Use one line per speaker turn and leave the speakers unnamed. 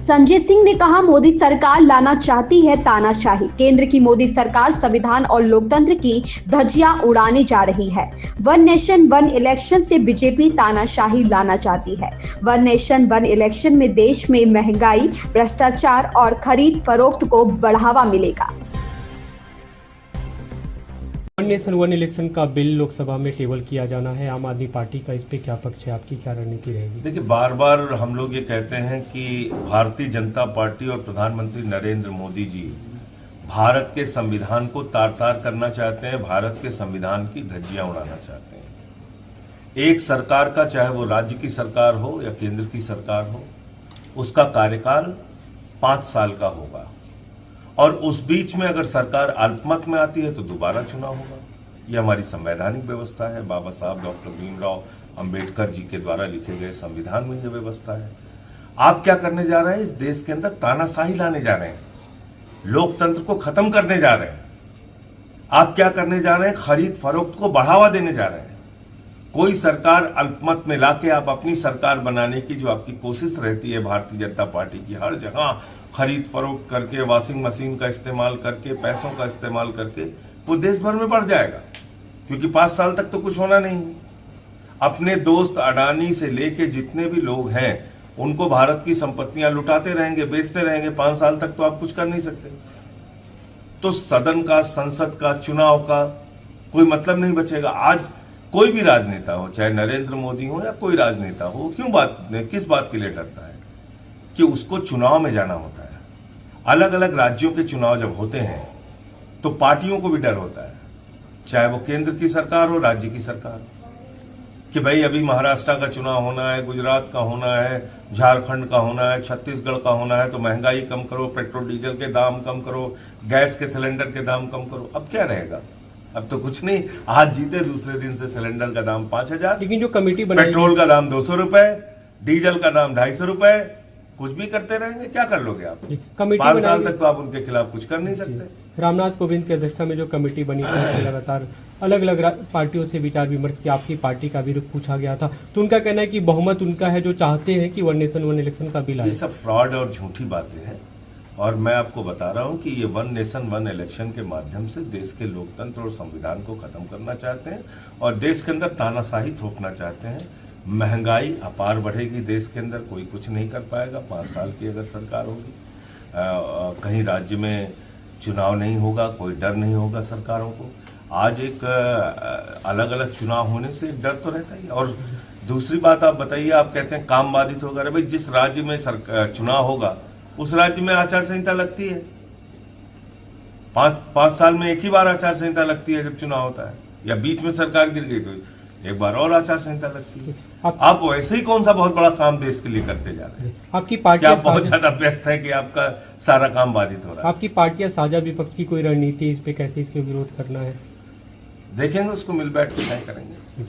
संजय सिंह ने कहा, मोदी सरकार लाना चाहती है तानाशाही। केंद्र की मोदी सरकार संविधान और लोकतंत्र की धज्जियां उड़ाने जा रही है। वन नेशन वन इलेक्शन से बीजेपी तानाशाही लाना चाहती है। वन नेशन वन इलेक्शन में देश में महंगाई, भ्रष्टाचार और खरीद फरोख्त को बढ़ावा मिलेगा।
वन नेशन वन इलेक्शन का बिल लोकसभा में टेबल किया जाना है। आम आदमी पार्टी का इस पे क्या पक्ष है, आपकी क्या रणनीति रहेगी?
देखिए, बार बार हम लोग ये कहते हैं कि भारतीय जनता पार्टी और प्रधानमंत्री नरेंद्र मोदी जी भारत के संविधान को तार तार करना चाहते हैं, भारत के संविधान की धज्जियां उड़ाना चाहते हैं। एक सरकार का, चाहे वो राज्य की सरकार हो या केंद्र की सरकार हो, उसका कार्यकाल 5 साल का होगा और उस बीच में अगर सरकार अल्पमत में आती है तो दोबारा चुनाव होगा। ये हमारी संवैधानिक व्यवस्था है। बाबा साहब डॉक्टर भीमराव अंबेडकर जी के द्वारा लिखे गए संविधान में ये व्यवस्था है। आप क्या करने जा रहे हैं? इस देश के अंदर तानाशाही लाने जा रहे हैं, लोकतंत्र को खत्म करने जा रहे हैं। आप क्या करने जा रहे हैं? खरीद फरोख्त को बढ़ावा देने जा रहे हैं। कोई सरकार अल्पमत में लाके आप अपनी सरकार बनाने की जो आपकी कोशिश रहती है भारतीय जनता पार्टी की, हर जगह खरीद फरोख्त करके, वॉशिंग मशीन का इस्तेमाल करके, पैसों का इस्तेमाल करके, वो देश भर में बढ़ जाएगा, क्योंकि 5 साल तक तो कुछ होना नहीं है। अपने दोस्त अडानी से लेके जितने भी लोग हैं उनको भारत की संपत्तियां लुटाते रहेंगे, बेचते रहेंगे। 5 साल तक तो आप कुछ कर नहीं सकते। तो सदन का, संसद का, चुनाव का कोई मतलब नहीं बचेगा। आज कोई भी राजनेता हो, चाहे नरेंद्र मोदी हो या कोई राजनेता हो, किस बात के लिए डरता है? कि उसको चुनाव में जाना होता है। अलग अलग राज्यों के चुनाव जब होते हैं तो पार्टियों को भी डर होता है, चाहे वो केंद्र की सरकार हो, राज्य की सरकार हो, कि भाई अभी महाराष्ट्र का चुनाव होना है, गुजरात का होना है, झारखंड का होना है, छत्तीसगढ़ का होना है, तो महंगाई कम करो, पेट्रोल डीजल के दाम कम करो, गैस के सिलेंडर के दाम कम करो। अब क्या रहेगा? अब तो कुछ नहीं। आज जीते, दूसरे दिन से सिलेंडर का दाम 5000,
लेकिन जो कमेटी बनाई,
पेट्रोल का दाम 200 रुपए, डीजल का दाम 250 रुपए, कुछ भी करते रहेंगे। क्या कर लोगे आप? 5 साल तक तो आप उनके खिलाफ कुछ कर नहीं सकते।
रामनाथ कोविंद की अध्यक्षता में जो कमेटी बनी थी, लगातार अलग अलग पार्टियों से विचार विमर्श किया, आपकी पार्टी का भी रुख पूछा गया था, तो उनका कहना है कि बहुमत उनका है जो चाहते हैं कि वन नेशन वन इलेक्शन का बिल आए।
ये सब फ्रॉड और झूठी बातें हैं और मैं आपको बता रहा हूं कि ये वन नेशन वन इलेक्शन के माध्यम से देश के लोकतंत्र और संविधान को खत्म करना चाहते हैं और देश के अंदर तानाशाही थोपना चाहते हैं। महंगाई अपार बढ़ेगी देश के अंदर, कोई कुछ नहीं कर पाएगा। 5 साल की अगर सरकार होगी, कहीं राज्य में चुनाव नहीं होगा, कोई डर नहीं होगा सरकारों को। आज एक अलग अलग चुनाव होने से एक डर तो रहता ही। और दूसरी बात आप बताइए, आप कहते हैं काम बाधित होगा। अरे भाई, जिस राज्य में चुनाव होगा उस राज्य में आचार संहिता लगती है। 5 साल में एक ही बार आचार संहिता लगती है जब चुनाव होता है, या बीच में सरकार गिर गई तो एक बार और आचार संहिता लगती है। आप वैसे ही कौन सा बहुत बड़ा काम देश के लिए करते जा रहे हैं?
आपकी पार्टी
आप बहुत ज्यादा व्यस्त है कि आपका सारा काम बाधित हो रहा है।
आपकी पार्टी या साझा विपक्ष की कोई रणनीति इस पे, कैसे इसके विरोध करना है?
देखेंगे, उसको मिल बैठ के तय करेंगे।